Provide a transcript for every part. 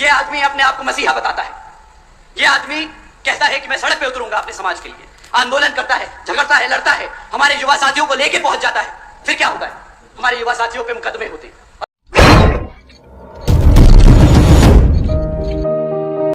ये आदमी अपने आप को मसीहा बताता है। ये आदमी कहता है कि मैं सड़क पे उतरूंगा अपने समाज के लिए, आंदोलन करता है, झगड़ता है, लड़ता है, हमारे युवा साथियों को लेके पहुंच जाता है। फिर क्या होता है? हमारे युवा साथियों पे मुकदमे होते हैं।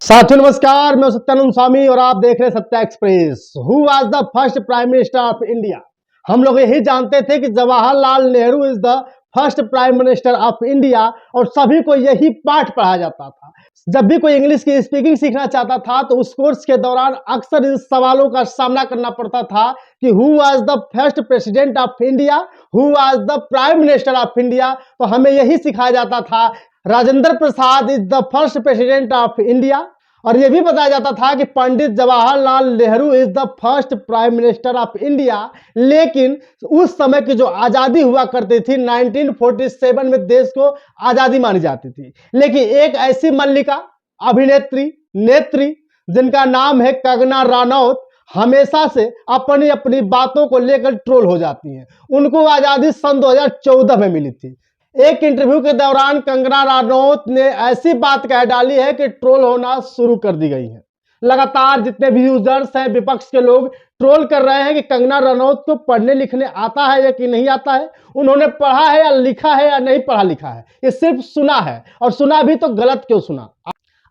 साथियों नमस्कार, मैं सत्यानंद स्वामी और आप देख रहे हैं Satya express. Who was the first prime minister of India? हम लोग यही जानते थे कि Jawaharlal Nehru is the first prime minister of India और सभी को यही पाठ पढ़ाया जाता था। जब भी कोई इंग्लिश की स्पीकिंग सीखना चाहता था तो उस कोर्स के दौरान अक्सर इन सवालों का सामना करना पड़ता था कि who was the first president of India, who was the prime minister of India. तो हमें यही सिखाया जाता था Rajendra Prasad is the first president of India, और यह भी बताया जाता था कि Pandit Jawaharlal Nehru is the first prime minister of India. लेकिन उस समय की जो आज़ादी हुआ करती थी 1947 में देश को आज़ादी मानी जाती थी, लेकिन एक ऐसी मल्लिका अभिनेत्री नेत्री जिनका नाम है कंगना रनौत हमेशा से अपनी अपनी बातों को लेकर ट्रोल हो जाती हैं। उनको आज़ादी सन 2014 में मिली थी। एक इंटरव्यू के दौरान कंगना रनौत ने ऐसी बात कह डाली है कि ट्रोल होना शुरू कर दी गई है। लगातार जितने भी यूजर्स हैं, विपक्ष के लोग ट्रोल कर रहे हैं कि कंगना रनौत को पढ़ने लिखने आता है या कि नहीं आता है, उन्होंने पढ़ा है या लिखा है या नहीं पढ़ा लिखा है, ये सिर्फ सुना है, और सुना भी तो गलत क्यों सुना।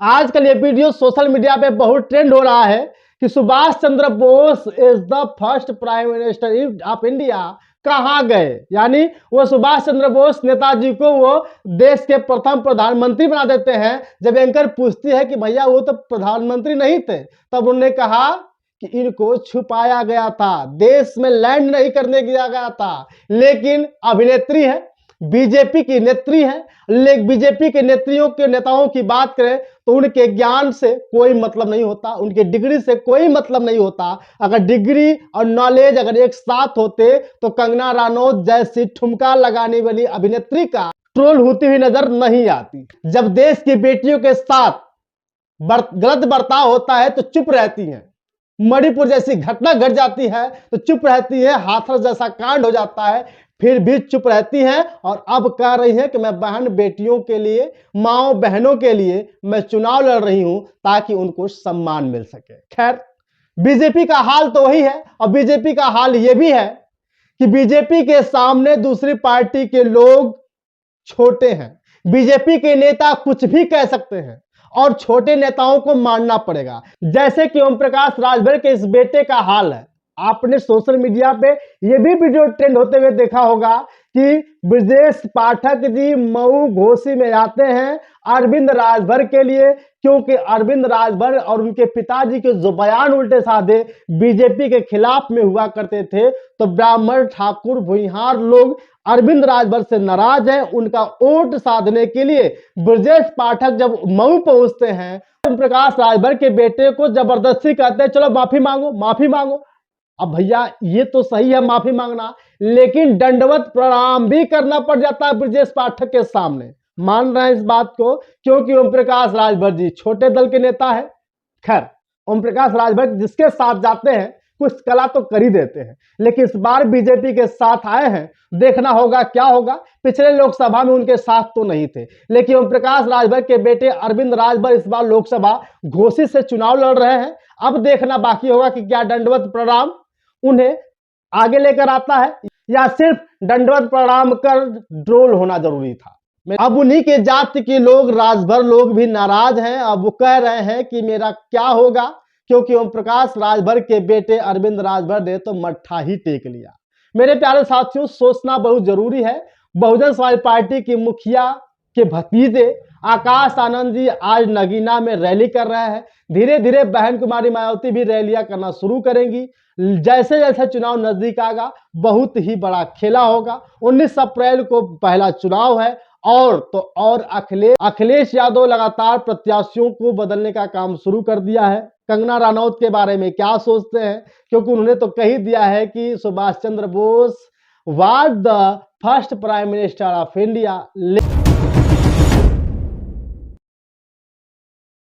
आजकल ये वीडियो सोशल मीडिया पे बहुत ट्रेंड हो रहा है कि Subhash Chandra Bose is the first prime minister of India. कहां गए? यानी वो सुभाष चंद्र बोस नेताजी को वो देश के प्रथम प्रधानमंत्री बना देते हैं। जब एंकर पूछती है कि भैया वो तो प्रधानमंत्री नहीं थे, तब उन्होंने कहा कि इनको छुपाया गया था, देश में लैंड नहीं करने दिया गया था। लेकिन अभिनेत्री है, बीजेपी की नेत्री है, लेकिन बीजेपी के नेत्रियों के नेताओं की बात करें तो उनके ज्ञान से कोई मतलब नहीं होता, उनके डिग्री से कोई मतलब नहीं होता। अगर डिग्री और नॉलेज अगर एक साथ होते तो कंगना रनौत जैसी ठुमका लगाने वाली अभिनेत्री का ट्रोल होती हुई नजर नहीं आती। जब देश की बेटियों के साथ गलत बर्ताव होता है तो चुप रहती हैं, मणिपुर जैसी घटना घट जाती है तो चुप रहती है, हाथरस जैसा कांड हो जाता है फिर भी चुप रहती हैं, और अब कह रही हैं कि मैं बहन बेटियों के लिए, माओ बहनों के लिए मैं चुनाव लड़ रही हूं ताकि उनको सम्मान मिल सके। खैर, बीजेपी का हाल तो वही है, और बीजेपी का हाल यह भी है कि बीजेपी के सामने दूसरी पार्टी के लोग छोटे हैं। बीजेपी के नेता कुछ भी कह सकते हैं और छोटे नेताओं को मानना पड़ेगा, जैसे कि ओम प्रकाश राजभर के इस बेटे का हाल है। आपने सोशल मीडिया पे ये भी वीडियो ट्रेंड होते हुए देखा होगा कि ब्रजेश पाठक जी मऊ घोसी में आते हैं अरविंद राजभर के लिए, क्योंकि अरविंद राजभर और उनके पिताजी के जो बयान उल्टे साधे बीजेपी के खिलाफ में हुआ करते थे, तो ब्राह्मण ठाकुर भुइहार लोग अरविंद राजभर से नाराज हैं। उनका वोट साधने के लिए ब्रजेश पाठक जब मऊ पहुंचते हैं, ओम प्रकाश राजभर के बेटे को जबरदस्ती कहते हैं चलो माफी मांगो माफी मांगो। अब भैया ये तो सही है माफी मांगना, लेकिन दंडवत प्रणाम भी करना पड़ जाता है ब्रजेश पाठक के सामने। मान रहे हैं इस बात को, क्योंकि ओम प्रकाश राजभर जी छोटे दल के नेता है। खैर, ओम प्रकाश राजभर जिसके साथ जाते हैं कुछ कला तो कर ही देते हैं, लेकिन इस बार बीजेपी के साथ आए हैं, देखना होगा क्या होगा। पिछले लोकसभा में उनके साथ तो नहीं थे, लेकिन ओम प्रकाश राजभर के बेटे अरविंद राजभर इस बार लोकसभा घोसी से चुनाव लड़ रहे हैं। अब देखना बाकी होगा कि क्या दंडवत प्रणाम उन्हें आगे लेकर आता है या सिर्फ दंडवत प्रणाम कर ड्रोल होना जरूरी था। अब उन्हीं के जाति के लोग, राजभर लोग भी नाराज हैं। अब वो कह रहे हैं कि मेरा क्या होगा, क्योंकि ओम प्रकाश राजभर के बेटे अरविंद राजभर ने तो मट्ठा ही टेक लिया। मेरे प्यारे साथियों, सोचना बहुत जरूरी है। बहुजन समाज पार्टी की मुखिया के भतीजे आकाश आनंद जी आज नगीना में रैली कर रहे हैं। धीरे धीरे बहन कुमारी मायावती भी रैलियां करना शुरू करेंगी। जैसे जैसे चुनाव नजदीक आएगा बहुत ही बड़ा खेला होगा। 19 अप्रैल को पहला चुनाव है, और तो और अखिलेश यादव लगातार प्रत्याशियों को बदलने का काम शुरू कर दिया है। कंगना रनौत के बारे में क्या सोचते हैं, क्योंकि उन्होंने तो कह ही दिया है कि Subhash Chandra Bose was the first prime minister of India.